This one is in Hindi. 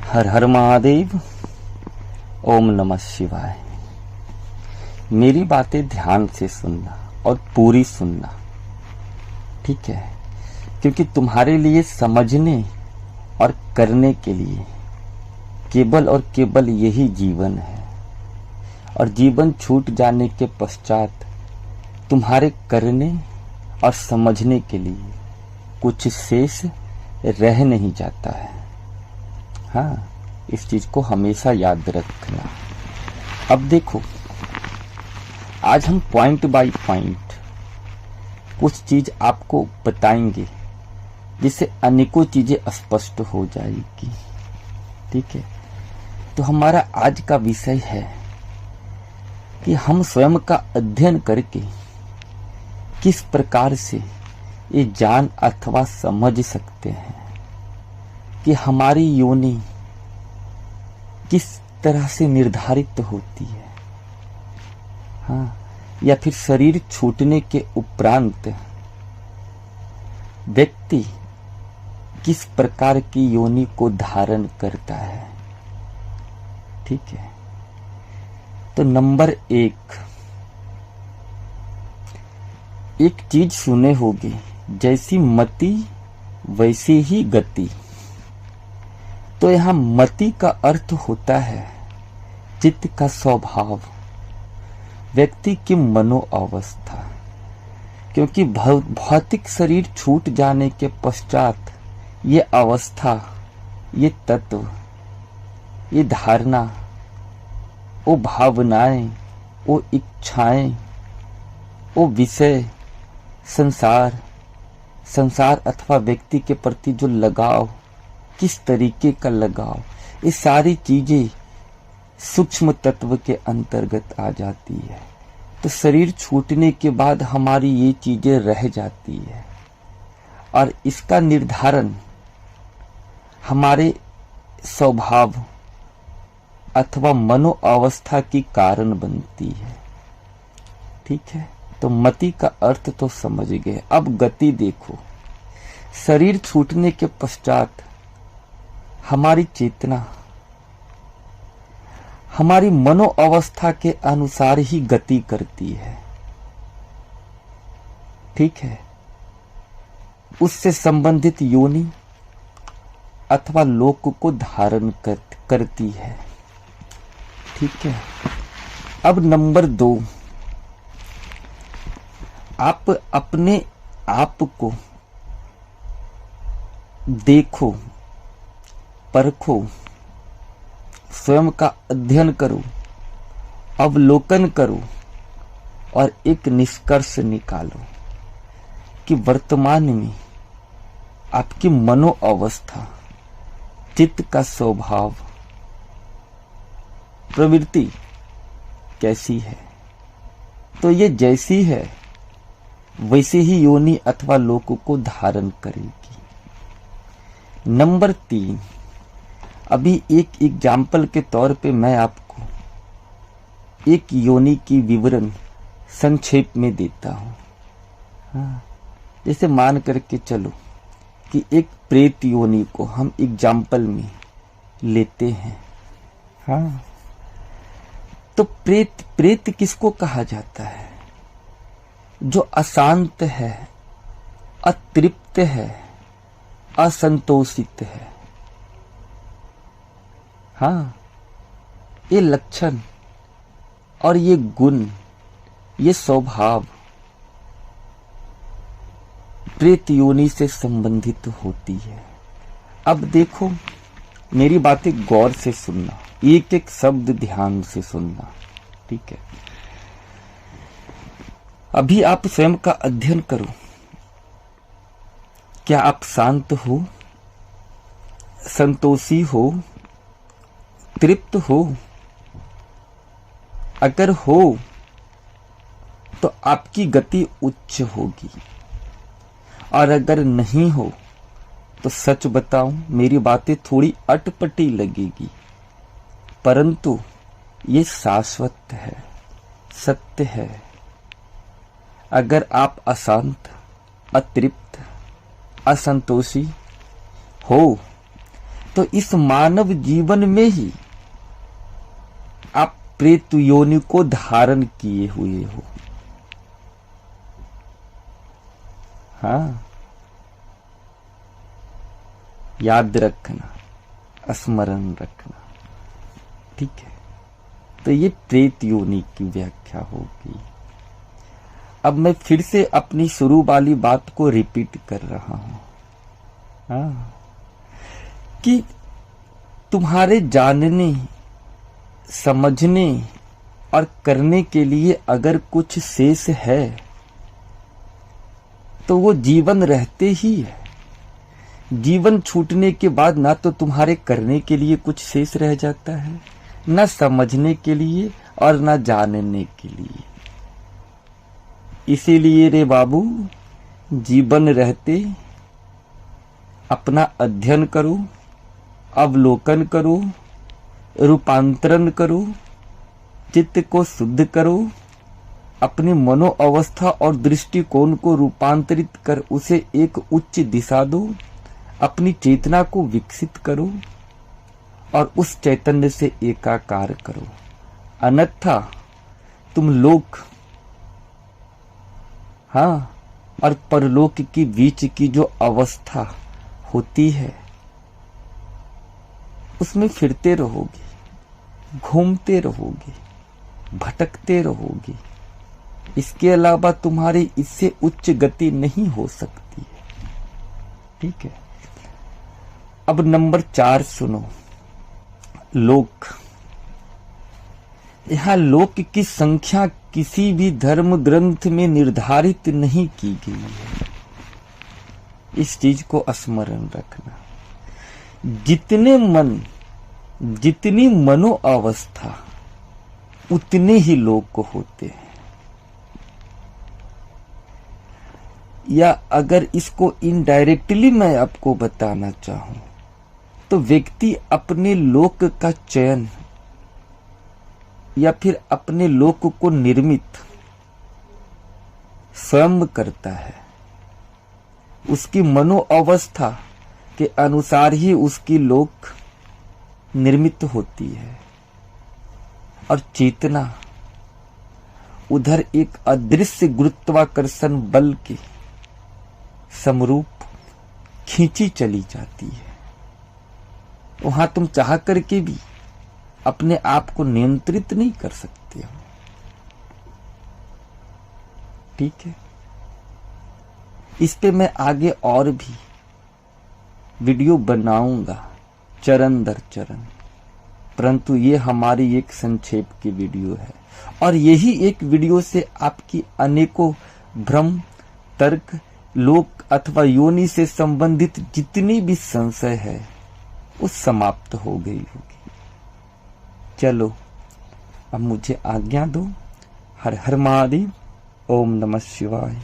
हर हर महादेव। ओम नमः शिवाय। मेरी बातें ध्यान से सुनना और पूरी सुनना, ठीक है? क्योंकि तुम्हारे लिए समझने और करने के लिए केवल और केवल यही जीवन है। और जीवन छूट जाने के पश्चात तुम्हारे करने और समझने के लिए कुछ शेष रह नहीं जाता है। हाँ, इस चीज को हमेशा याद रखना। अब देखो, आज हम पॉइंट बाय पॉइंट कुछ चीज आपको बताएंगे जिससे अनेकों चीजें स्पष्ट हो जाएगी, ठीक है? तो हमारा आज का विषय है कि हम स्वयं का अध्ययन करके किस प्रकार से ये जान अथवा समझ सकते हैं कि हमारी योनि किस तरह से निर्धारित होती है। हाँ, या फिर शरीर छूटने के उपरांत व्यक्ति किस प्रकार की योनि को धारण करता है, ठीक है? तो नंबर एक चीज सुने होगे, जैसी मति वैसी ही गति। तो यहां मति का अर्थ होता है चित्त का स्वभाव, व्यक्ति की मनोअवस्था। क्योंकि भौतिक शरीर छूट जाने के पश्चात ये अवस्था, ये तत्व, ये धारणा, वो भावनाएं, वो इच्छाएं, वो विषय, संसार अथवा व्यक्ति के प्रति जो लगाव, किस तरीके का लगाव, ये सारी चीजें सूक्ष्म तत्व के अंतर्गत आ जाती है। तो शरीर छूटने के बाद हमारी ये चीजें रह जाती है और इसका निर्धारण हमारे स्वभाव अथवा मनोअवस्था की कारण बनती है, ठीक है? तो मति का अर्थ तो समझ गए। अब गति देखो, शरीर छूटने के पश्चात हमारी चेतना हमारी मनोअवस्था के अनुसार ही गति करती है, ठीक है? उससे संबंधित योनि अथवा लोक को धारण करती है, ठीक है? अब नंबर 2, आप अपने आप को देखो, परखो, स्वयं का अध्ययन करो, अवलोकन करो और एक निष्कर्ष निकालो कि वर्तमान में आपकी मनोअवस्था, चित्त का स्वभाव, प्रवृत्ति कैसी है। तो ये जैसी है वैसे ही योनि अथवा लोक को धारण करेगी। नंबर 3, अभी एक एग्जाम्पल के तौर पे मैं आपको एक योनि की विवरण संक्षेप में देता हूं। हाँ, जैसे मान करके चलो कि एक प्रेत योनि को हम एग्जाम्पल में लेते हैं। हाँ, तो प्रेत किसको कहा जाता है? जो अशांत है, अतृप्त है, असंतोषित है। हाँ, ये लक्षण और ये गुण, ये स्वभाव प्रेत योनि से संबंधित होती है। अब देखो, मेरी बातें गौर से सुनना, एक एक शब्द ध्यान से सुनना, ठीक है? अभी आप स्वयं का अध्ययन करो। क्या आप शांत हो, संतोषी हो, तृप्त हो? अगर हो तो आपकी गति उच्च होगी, और अगर नहीं हो तो सच बताऊं, मेरी बातें थोड़ी अटपटी लगेगी, परंतु ये शाश्वत है, सत्य है। अगर आप अशांत, अतृप्त, असंतोषी हो तो इस मानव जीवन में ही आप प्रेत योनि को धारण किए हुए हो। हाँ, याद रखना, स्मरण रखना, ठीक है। तो ये प्रेत योनि की व्याख्या होगी। अब मैं फिर से अपनी शुरू वाली बात को रिपीट कर रहा हूं, हाँ, कि तुम्हारे जानने, समझने और करने के लिए अगर कुछ शेष है तो वो जीवन रहते ही है। जीवन छूटने के बाद ना तो तुम्हारे करने के लिए कुछ शेष रह जाता है, ना समझने के लिए और ना जानने के लिए। इसीलिए रे बाबू, जीवन रहते अपना अध्ययन करो, अवलोकन करो, रूपांतरण करो, चित्त को शुद्ध करो, अपनी मनो अवस्था और दृष्टिकोण को रूपांतरित कर उसे एक उच्च दिशा दो, अपनी चेतना को विकसित करो और उस चैतन्य से एकाकार करो। अन्यथा तुम लोक, हाँ, और परलोक की बीच की जो अवस्था होती है उसमें फिरते रहोगे, घूमते रहोगे, भटकते रहोगे। इसके अलावा तुम्हारी इससे उच्च गति नहीं हो सकती है, ठीक है। अब नंबर 4 सुनो, लोक। यहां लोक की संख्या किसी भी धर्म ग्रंथ में निर्धारित नहीं की गई है। इस चीज को स्मरण रखना। जितनी मनो अवस्था उतने ही लोक होते हैं। या अगर इसको इनडायरेक्टली मैं आपको बताना चाहूं तो व्यक्ति अपने लोक का चयन या फिर अपने लोक को निर्मित स्वयं करता है। उसकी मनो अवस्था के अनुसार ही उसकी लोक निर्मित होती है। और चेतना उधर एक अदृश्य गुरुत्वाकर्षण बल के समरूप खींची चली जाती है। वहां तुम चाह करके भी अपने आप को नियंत्रित नहीं कर सकते हो, ठीक है। इस पे मैं आगे और भी वीडियो बनाऊंगा चरण दर चरण, परंतु ये हमारी एक संक्षेप की वीडियो है। और यही एक वीडियो से आपकी अनेकों भ्रम, तर्क, लोक अथवा योनि से संबंधित जितनी भी संशय है वो समाप्त हो गई होगी। चलो अब मुझे आज्ञा दो। हर हर महादेव। ओम नमः शिवाय।